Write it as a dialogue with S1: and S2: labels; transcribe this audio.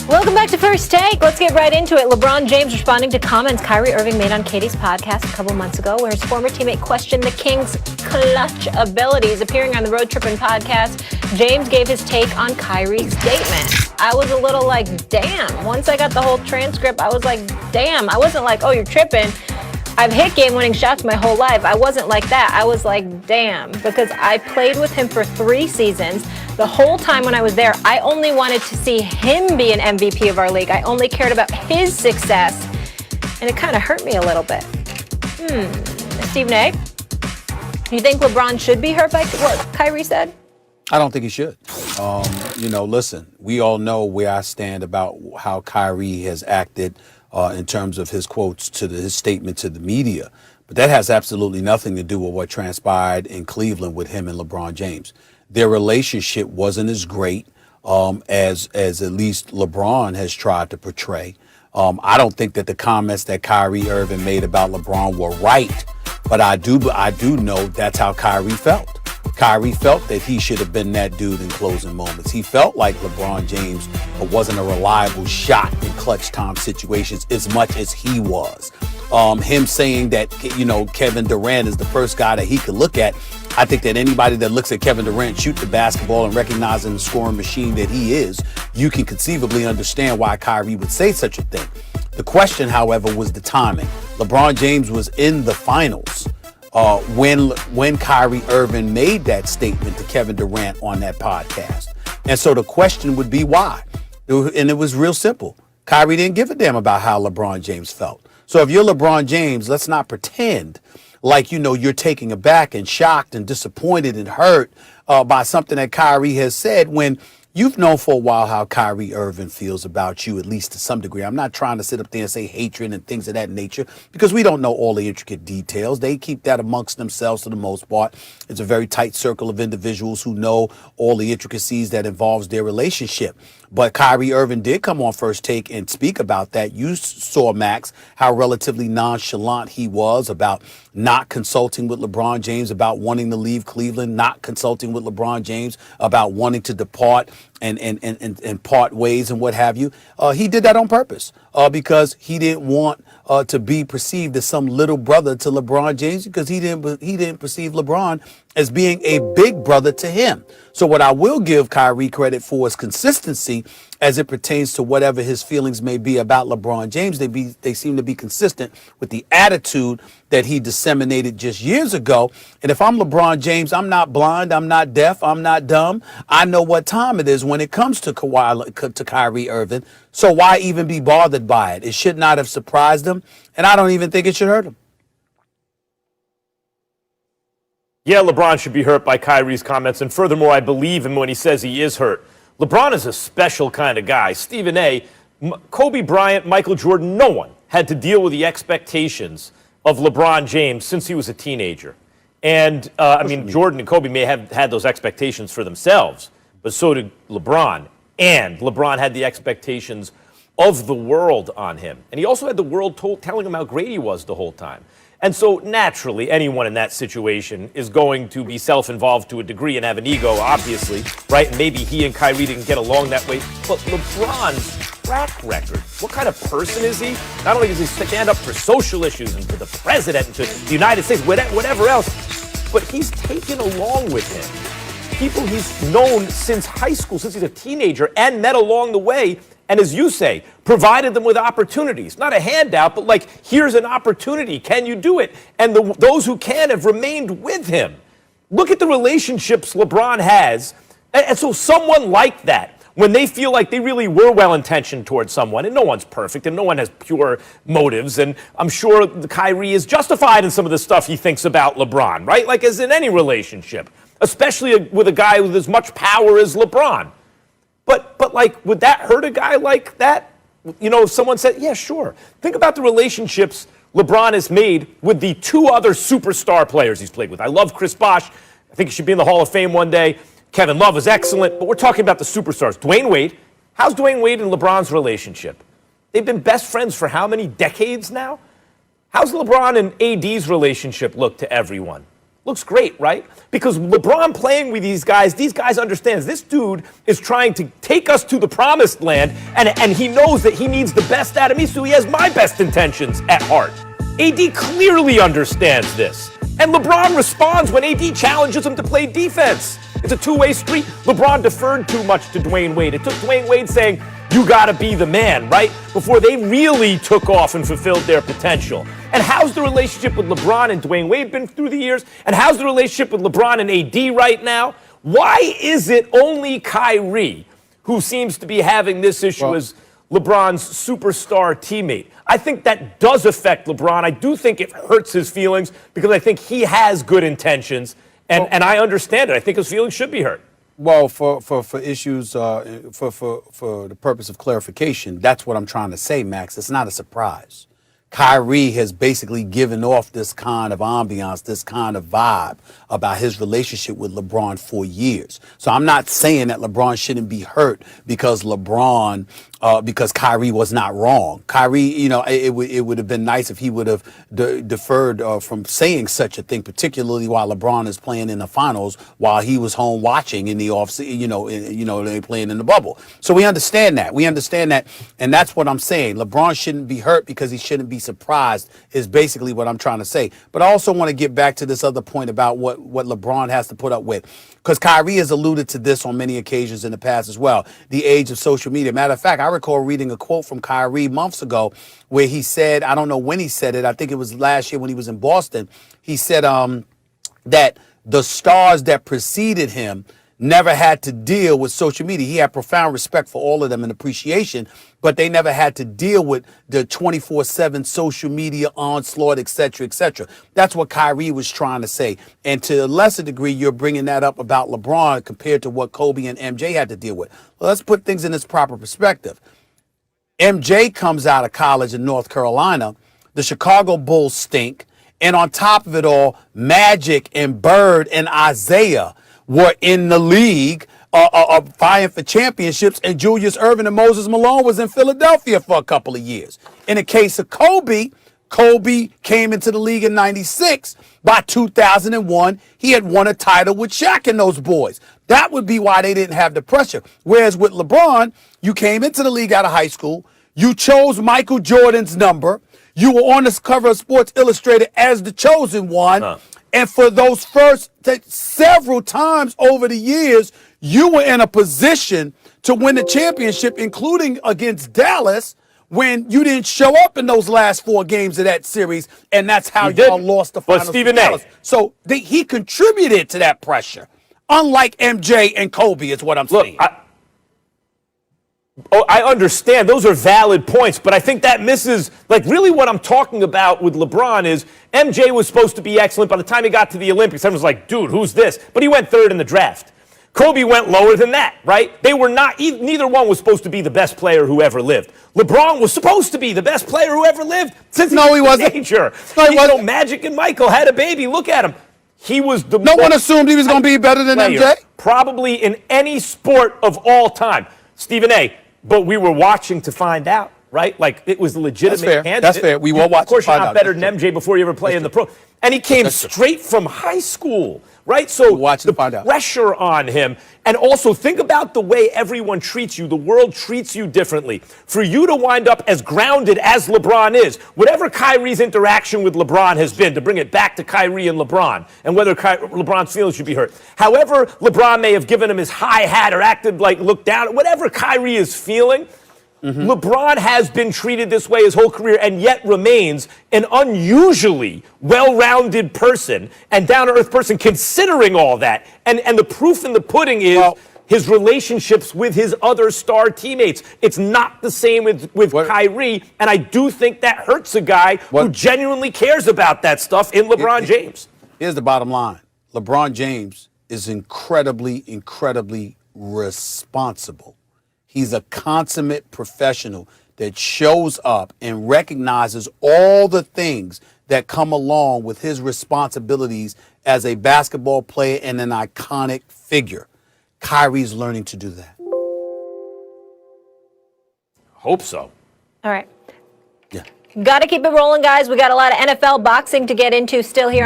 S1: Welcome back to First Take. Let's get right into it. LeBron James responding to comments Kyrie Irving made on Katie's podcast a couple months ago, where his former teammate questioned the Kings' clutch abilities. Appearing on the Road Trippin' podcast, James gave his take on Kyrie's statement. I was a little like, damn. Once I got the whole transcript, I was like, damn. I wasn't like, oh, you're tripping. I've hit game-winning shots my whole life. I wasn't like that. I was like, damn, because I played with him for 3 seasons. The whole time when I was there, I only wanted to see him be an MVP of our league. I only cared about his success, and it kind of hurt me a little bit. Stephen A., do you think LeBron should be hurt by what Kyrie said?
S2: I don't think he should. Listen, we all know where I stand about how Kyrie has acted in terms of his quotes to his statement to the media. But that has absolutely nothing to do with what transpired in Cleveland with him and LeBron James. Their relationship wasn't as great as at least LeBron has tried to portray. I don't think that the comments that Kyrie Irving made about LeBron were right, but I do know that's how Kyrie felt. Kyrie felt that he should have been that dude in closing moments. He felt like LeBron James wasn't a reliable shot in clutch time situations as much as he was. Him saying that, Kevin Durant is the first guy that he could look at. I think that anybody that looks at Kevin Durant shoot the basketball and recognizing the scoring machine that he is, you can conceivably understand why Kyrie would say such a thing. The question, however, was the timing. LeBron James was in the finals when Kyrie Irving made that statement to Kevin Durant on that podcast. And so the question would be why? And it was real simple. Kyrie didn't give a damn about how LeBron James felt. So if you're LeBron James, let's not pretend like, you're taken aback and shocked and disappointed and hurt by something that Kyrie has said when you've known for a while how Kyrie Irving feels about you, at least to some degree. I'm not trying to sit up there and say hatred and things of that nature because we don't know all the intricate details. They keep that amongst themselves for the most part. It's a very tight circle of individuals who know all the intricacies that involves their relationship. But Kyrie Irving did come on First Take and speak about that. You saw, Max, how relatively nonchalant he was about not consulting with LeBron James about wanting to leave Cleveland, not consulting with LeBron James about wanting to depart and part ways and what have you. He did that on purpose because he didn't want to be perceived as some little brother to LeBron James because he didn't perceive LeBron as being a big brother to him. So what I will give Kyrie credit for is consistency as it pertains to whatever his feelings may be about LeBron James. They seem to be consistent with the attitude that he disseminated just years ago. And if I'm LeBron James, I'm not blind, I'm not deaf, I'm not dumb. I know what time it is when it comes to Kyrie Irving. So why even be bothered by it? It should not have surprised him, and I don't even think it should hurt him.
S3: Yeah, LeBron should be hurt by Kyrie's comments, and furthermore, I believe him when he says he is hurt. LeBron is a special kind of guy. Stephen A., Kobe Bryant, Michael Jordan, no one had to deal with the expectations of LeBron James since he was a teenager. And, Jordan and Kobe may have had those expectations for themselves, but so did LeBron. And LeBron had the expectations of the world on him. And he also had the world telling him how great he was the whole time. And so naturally, anyone in that situation is going to be self-involved to a degree and have an ego, obviously, right? And maybe he and Kyrie didn't get along that way. But LeBron's track record, what kind of person is he? Not only does he stand up for social issues and for the president and to the United States, whatever else, but he's taken along with him people he's known since high school, since he's a teenager, and met along the way. And as you say, provided them with opportunities. Not a handout, but like, here's an opportunity. Can you do it? And those who can have remained with him. Look at the relationships LeBron has. And so someone like that, when they feel like they really were well-intentioned towards someone, and no one's perfect, and no one has pure motives, and I'm sure Kyrie is justified in some of the stuff he thinks about LeBron, right? Like, as in any relationship, especially with a guy with as much power as LeBron. But like, would that hurt a guy like that? You know, if someone said, yeah, sure. Think about the relationships LeBron has made with the two other superstar players he's played with. I love Chris Bosh. I think he should be in the Hall of Fame one day. Kevin Love is excellent, but we're talking about the superstars. Dwayne Wade. How's Dwayne Wade and LeBron's relationship? They've been best friends for how many decades now? How's LeBron and AD's relationship look to everyone? looks great, right? Because LeBron playing with these guys understands this dude is trying to take us to the promised land, and he knows that he needs the best out of me, so he has my best intentions at heart. AD clearly understands this. And LeBron responds when AD challenges him to play defense. It's a two-way street. LeBron deferred too much to Dwayne Wade. It took Dwayne Wade saying, you gotta be the man, right? Before they really took off and fulfilled their potential. And how's the relationship with LeBron and Dwayne Wade been through the years? And how's the relationship with LeBron and AD right now? Why is it only Kyrie who seems to be having this issue as LeBron's superstar teammate? I think that does affect LeBron. I do think it hurts his feelings because I think he has good intentions, and I understand it. I think his feelings should be hurt.
S2: Well, for issues, for the purpose of clarification, that's what I'm trying to say, Max. It's not a surprise. Kyrie has basically given off this kind of ambiance, this kind of vibe about his relationship with LeBron for years. So I'm not saying that LeBron shouldn't be hurt because because Kyrie was not wrong. Kyrie, it would have been nice if he would have deferred from saying such a thing, particularly while LeBron is playing in the finals, while he was home watching in the offseason, they playing in the bubble. So we understand that. And that's what I'm saying. LeBron shouldn't be hurt because he shouldn't be surprised is basically what I'm trying to say. But I also want to get back to this other point about what LeBron has to put up with, because Kyrie has alluded to this on many occasions in the past as well, the age of social media. Matter of fact, I recall reading a quote from Kyrie months ago where he said, I don't know when he said it, I think it was last year when he was in Boston, he said that the stars that preceded him never had to deal with social media. He had profound respect for all of them and appreciation, but they never had to deal with the 24/7 social media onslaught, et cetera, et cetera. That's what Kyrie was trying to say. And to a lesser degree, you're bringing that up about LeBron compared to what Kobe and MJ had to deal with. Well, let's put things in its proper perspective. MJ comes out of college in North Carolina. The Chicago Bulls stink. And on top of it all, Magic and Bird and Isaiah were in the league vying for championships, and Julius Irving and Moses Malone was in Philadelphia for a couple of years. In the case of Kobe came into the league in 96. By 2001, he had won a title with Shaq and those boys. That would be why they didn't have the pressure. Whereas with LeBron, you came into the league out of high school, you chose Michael Jordan's number, you were on the cover of Sports Illustrated as the chosen one, and for those first several times over the years, you were in a position to win the championship, including against Dallas, when you didn't show up in those last 4 games of that series, and that's how y'all lost the finals.
S3: But Stephen A.
S2: So he contributed to that pressure, unlike MJ and Kobe, is what I'm saying.
S3: I understand. Those are valid points, but I think that misses, really what I'm talking about with LeBron is MJ was supposed to be excellent. By the time he got to the Olympics, everyone was like, dude, who's this? But he went 3rd in the draft. Kobe went lower than that, right? They were not, neither one was supposed to be the best player who ever lived. LeBron was supposed to be the best player who ever lived since he was a teenager. Magic and Michael had a baby. Look at him. He was the
S2: No one assumed he was going to be better than MJ?
S3: Probably in any sport of all time. Stephen A., but we were watching to find out, right? Like, it was a legitimate candidate.
S2: That's fair. We were watching to find out.
S3: Of course, you're not better than MJ before you ever play in the pro. And he came straight from high school, right? So the pressure on him. And also, think about the way everyone treats you. The world treats you differently. For you to wind up as grounded as LeBron is, whatever Kyrie's interaction with LeBron has been, to bring it back to Kyrie and LeBron, and whether LeBron's feelings should be hurt. However LeBron may have given him his high hat or acted like looked down, whatever Kyrie is feeling, LeBron has been treated this way his whole career and yet remains an unusually well-rounded person and down-to-earth person considering all that. And the proof in the pudding is his relationships with his other star teammates. It's not the same with Kyrie, and I do think that hurts a guy who genuinely cares about that stuff in LeBron James.
S2: Here's the bottom line. LeBron James is incredibly, incredibly responsible. He's a consummate professional that shows up and recognizes all the things that come along with his responsibilities as a basketball player and an iconic figure. Kyrie's learning to do that.
S3: Hope so.
S1: All right.
S2: Yeah.
S1: Got to keep it rolling, guys. We got a lot of NFL boxing to get into still here on